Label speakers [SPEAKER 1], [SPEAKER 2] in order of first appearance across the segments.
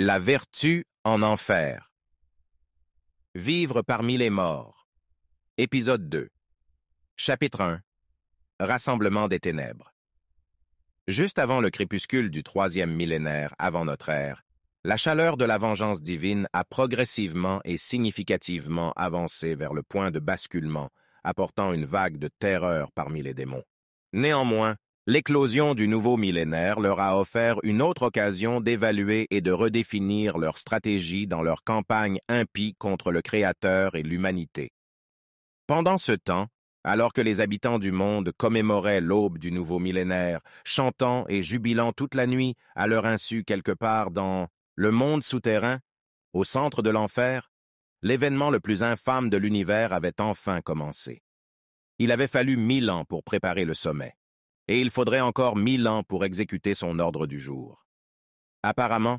[SPEAKER 1] La vertu en enfer. Vivre parmi les morts. Épisode 2. Chapitre 1. Rassemblement des ténèbres. Juste avant le crépuscule du 3e millénaire avant notre ère, la chaleur de la vengeance divine a progressivement et significativement avancé vers le point de basculement, apportant une vague de terreur parmi les démons. Néanmoins, l'éclosion du nouveau millénaire leur a offert une autre occasion d'évaluer et de redéfinir leur stratégie dans leur campagne impie contre le Créateur et l'humanité. Pendant ce temps, alors que les habitants du monde commémoraient l'aube du nouveau millénaire, chantant et jubilant toute la nuit à leur insu quelque part dans le monde souterrain, au centre de l'enfer, l'événement le plus infâme de l'univers avait enfin commencé. Il avait fallu 1000 ans pour préparer le sommet. Et il faudrait encore 1000 ans pour exécuter son ordre du jour. Apparemment,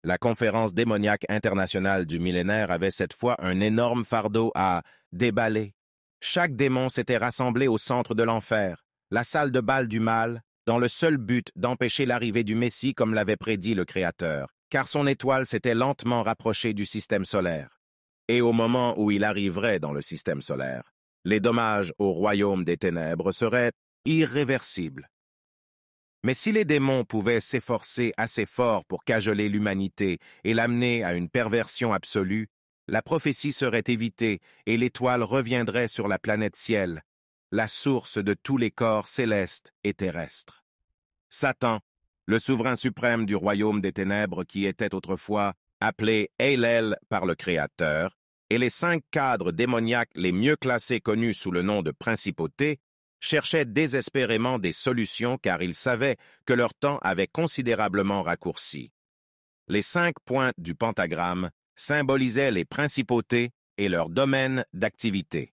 [SPEAKER 1] la conférence démoniaque internationale du millénaire avait cette fois un énorme fardeau à déballer. Chaque démon s'était rassemblé au centre de l'enfer, la salle de bal du mal, dans le seul but d'empêcher l'arrivée du Messie comme l'avait prédit le Créateur, car son étoile s'était lentement rapprochée du système solaire. Et au moment où il arriverait dans le système solaire, les dommages au royaume des ténèbres seraient irréversible. Mais si les démons pouvaient s'efforcer assez fort pour cajoler l'humanité et l'amener à une perversion absolue, la prophétie serait évitée et l'étoile reviendrait sur la planète ciel, la source de tous les corps célestes et terrestres. Satan, le souverain suprême du royaume des ténèbres qui était autrefois appelé Eilel par le Créateur, et les 5 cadres démoniaques les mieux classés connus sous le nom de principautés, cherchaient désespérément des solutions car ils savaient que leur temps avait considérablement raccourci. Les 5 pointes du pentagramme symbolisaient les principautés et leurs domaines d'activité.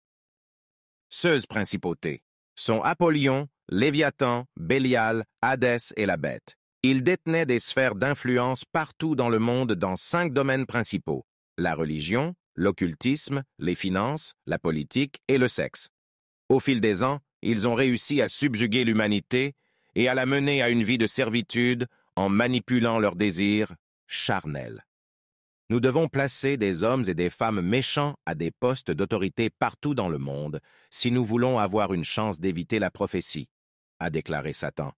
[SPEAKER 1] Ces principautés sont Apollyon, Léviathan, Bélial, Hadès et la Bête. Ils détenaient des sphères d'influence partout dans le monde dans 5 domaines principaux: la religion, l'occultisme, les finances, la politique et le sexe. Au fil des ans, ils ont réussi à subjuguer l'humanité et à la mener à une vie de servitude en manipulant leurs désirs charnels. Nous devons placer des hommes et des femmes méchants à des postes d'autorité partout dans le monde si nous voulons avoir une chance d'éviter la prophétie, a déclaré Satan.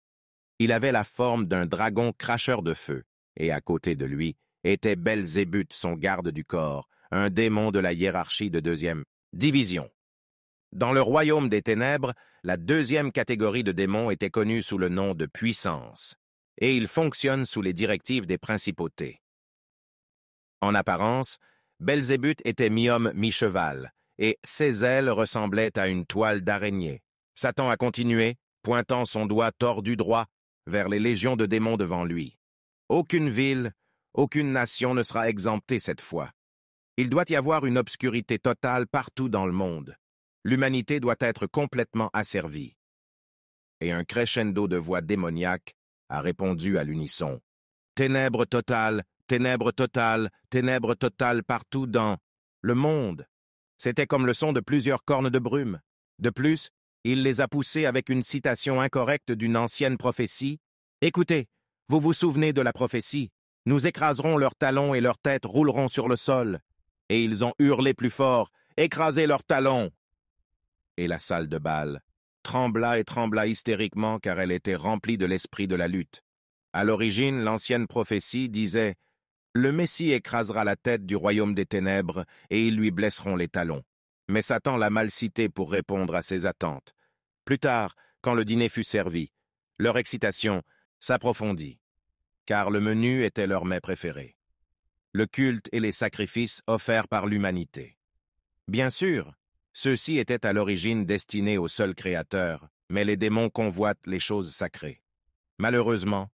[SPEAKER 1] Il avait la forme d'un dragon cracheur de feu, et à côté de lui était Belzébuth, son garde du corps, un démon de la hiérarchie de 2e division. Dans le royaume des ténèbres, la 2e catégorie de démons était connue sous le nom de puissance, et ils fonctionnent sous les directives des principautés. En apparence, Belzébuth était mi-homme, mi-cheval, et ses ailes ressemblaient à une toile d'araignée. Satan a continué, pointant son doigt tordu droit vers les légions de démons devant lui. Aucune ville, aucune nation ne sera exemptée cette fois. Il doit y avoir une obscurité totale partout dans le monde. L'humanité doit être complètement asservie. Et un crescendo de voix démoniaques a répondu à l'unisson. Ténèbres totales, ténèbres totales, ténèbres totales partout dans le monde. C'était comme le son de plusieurs cornes de brume. De plus, il les a poussés avec une citation incorrecte d'une ancienne prophétie. Écoutez, vous vous souvenez de la prophétie. Nous écraserons leurs talons et leurs têtes rouleront sur le sol. Et ils ont hurlé plus fort. Écrasez leurs talons! Et la salle de bal trembla et trembla hystériquement car elle était remplie de l'esprit de la lutte. À l'origine, l'ancienne prophétie disait « Le Messie écrasera la tête du royaume des ténèbres et ils lui blesseront les talons. » Mais Satan l'a mal cité pour répondre à ses attentes. Plus tard, quand le dîner fut servi, leur excitation s'approfondit, car le menu était leur mets préféré. Le culte et les sacrifices offerts par l'humanité. Bien sûr, ceux-ci étaient à l'origine destinés au seul Créateur, mais les démons convoitent les choses sacrées. Malheureusement,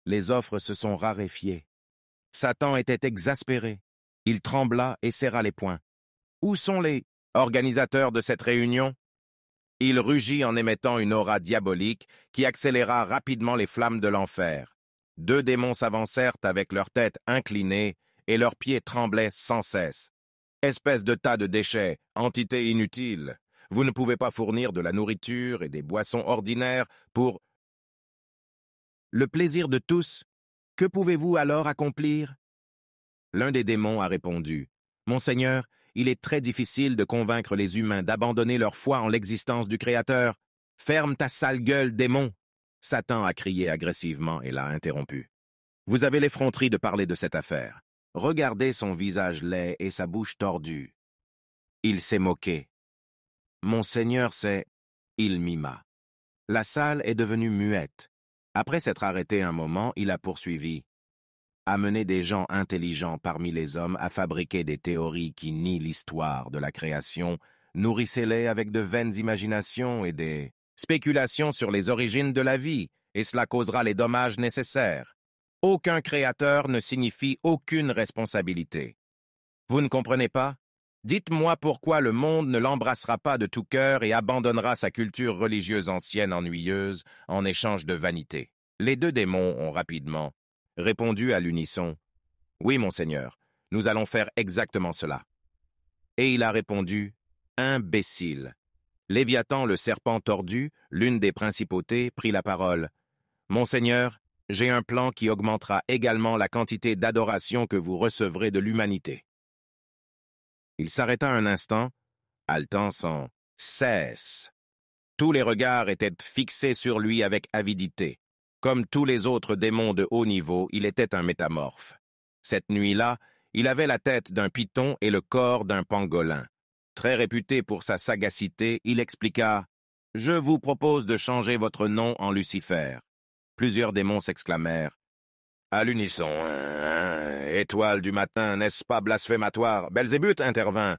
[SPEAKER 1] les offres se sont raréfiées. Satan était exaspéré. Il trembla et serra les poings. Où sont les organisateurs de cette réunion? Il rugit en émettant une aura diabolique qui accéléra rapidement les flammes de l'enfer. 2 démons s'avancèrent avec leurs têtes inclinées et leurs pieds tremblaient sans cesse. Espèce de tas de déchets, entité inutile. Vous ne pouvez pas fournir de la nourriture et des boissons ordinaires pour le plaisir de tous. Que pouvez-vous alors accomplir? L'un des démons a répondu, « Monseigneur, il est très difficile de convaincre les humains d'abandonner leur foi en l'existence du Créateur. Ferme ta sale gueule, démon !» Satan a crié agressivement et l'a interrompu. « Vous avez l'effronterie de parler de cette affaire. Regardez son visage laid et sa bouche tordue. » Il s'est moqué. « Monseigneur, c'est... » Il mima. La salle est devenue muette. Après s'être arrêté un moment, il a poursuivi. « Amener des gens intelligents parmi les hommes à fabriquer des théories qui nient l'histoire de la création, nourrissez-les avec de vaines imaginations et des spéculations sur les origines de la vie, et cela causera les dommages nécessaires. Aucun créateur ne signifie aucune responsabilité. Vous ne comprenez pas? Dites-moi pourquoi le monde ne l'embrassera pas de tout cœur et abandonnera sa culture religieuse ancienne ennuyeuse en échange de vanité. » Les deux démons ont rapidement répondu à l'unisson. « Oui, monseigneur, nous allons faire exactement cela. » Et il a répondu, « Imbécile. » Léviathan, le serpent tordu, l'une des principautés, prit la parole. « Monseigneur, j'ai un plan qui augmentera également la quantité d'adoration que vous recevrez de l'humanité. » Il s'arrêta un instant, haletant sans « cesse ». Tous les regards étaient fixés sur lui avec avidité. Comme tous les autres démons de haut niveau, il était un métamorphe. Cette nuit-là, il avait la tête d'un python et le corps d'un pangolin. Très réputé pour sa sagacité, il expliqua « Je vous propose de changer votre nom en Lucifer. » Plusieurs démons s'exclamèrent « À l'unisson, étoile du matin, n'est-ce pas blasphématoire ?» Belzébuth intervint.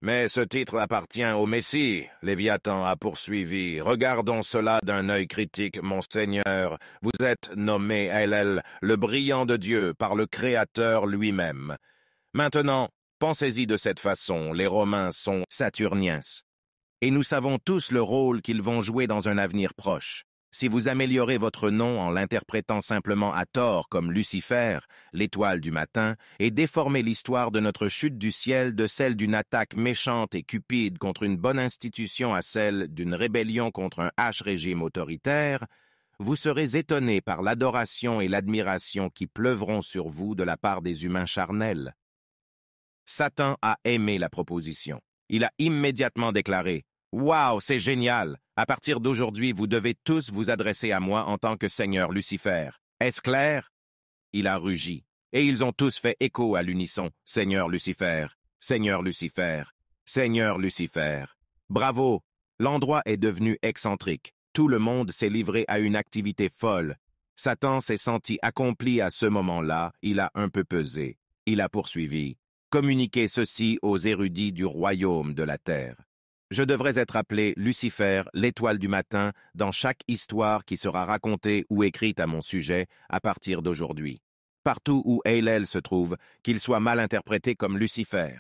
[SPEAKER 1] « Mais ce titre appartient au Messie. » Léviathan a poursuivi. « Regardons cela d'un œil critique, monseigneur. Vous êtes nommé Hélel, le brillant de Dieu, par le Créateur lui-même. Maintenant, pensez-y de cette façon, les Romains sont saturniens. Et nous savons tous le rôle qu'ils vont jouer dans un avenir proche. Si vous améliorez votre nom en l'interprétant simplement à tort comme Lucifer, l'étoile du matin, et déformez l'histoire de notre chute du ciel de celle d'une attaque méchante et cupide contre une bonne institution à celle d'une rébellion contre un H-régime autoritaire, vous serez étonnés par l'adoration et l'admiration qui pleuvront sur vous de la part des humains charnels. Satan a aimé la proposition. Il a immédiatement déclaré « Waouh, c'est génial! À partir d'aujourd'hui, vous devez tous vous adresser à moi en tant que Seigneur Lucifer. Est-ce clair? » Il a rugi, et ils ont tous fait écho à l'unisson. « Seigneur Lucifer, Seigneur Lucifer, Seigneur Lucifer. » Bravo! L'endroit est devenu excentrique. Tout le monde s'est livré à une activité folle. Satan s'est senti accompli à ce moment-là. Il a un peu pesé. Il a poursuivi. « Communiquez ceci aux érudits du royaume de la terre. Je devrais être appelé Lucifer, l'étoile du matin, dans chaque histoire qui sera racontée ou écrite à mon sujet à partir d'aujourd'hui. Partout où Hélel se trouve, qu'il soit mal interprété comme Lucifer. »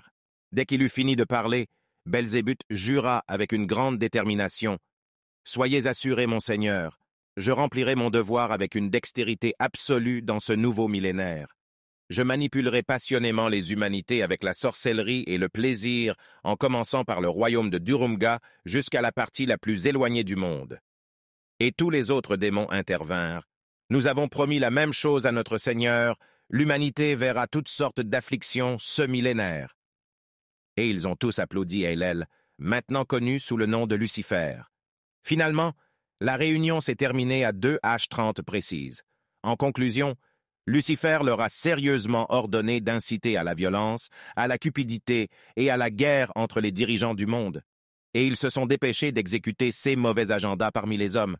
[SPEAKER 1] Dès qu'il eut fini de parler, Belzébuth jura avec une grande détermination. « Soyez assurés, monseigneur, je remplirai mon devoir avec une dextérité absolue dans ce nouveau millénaire. Je manipulerai passionnément les humanités avec la sorcellerie et le plaisir, en commençant par le royaume de Durumga jusqu'à la partie la plus éloignée du monde. » Et tous les autres démons intervinrent. « Nous avons promis la même chose à notre Seigneur, l'humanité verra toutes sortes d'afflictions ce millénaire. » Et ils ont tous applaudi Hélel, maintenant connu sous le nom de Lucifer. Finalement, la réunion s'est terminée à 2h30 précises. En conclusion, Lucifer leur a sérieusement ordonné d'inciter à la violence, à la cupidité et à la guerre entre les dirigeants du monde. Et ils se sont dépêchés d'exécuter ces mauvais agendas parmi les hommes.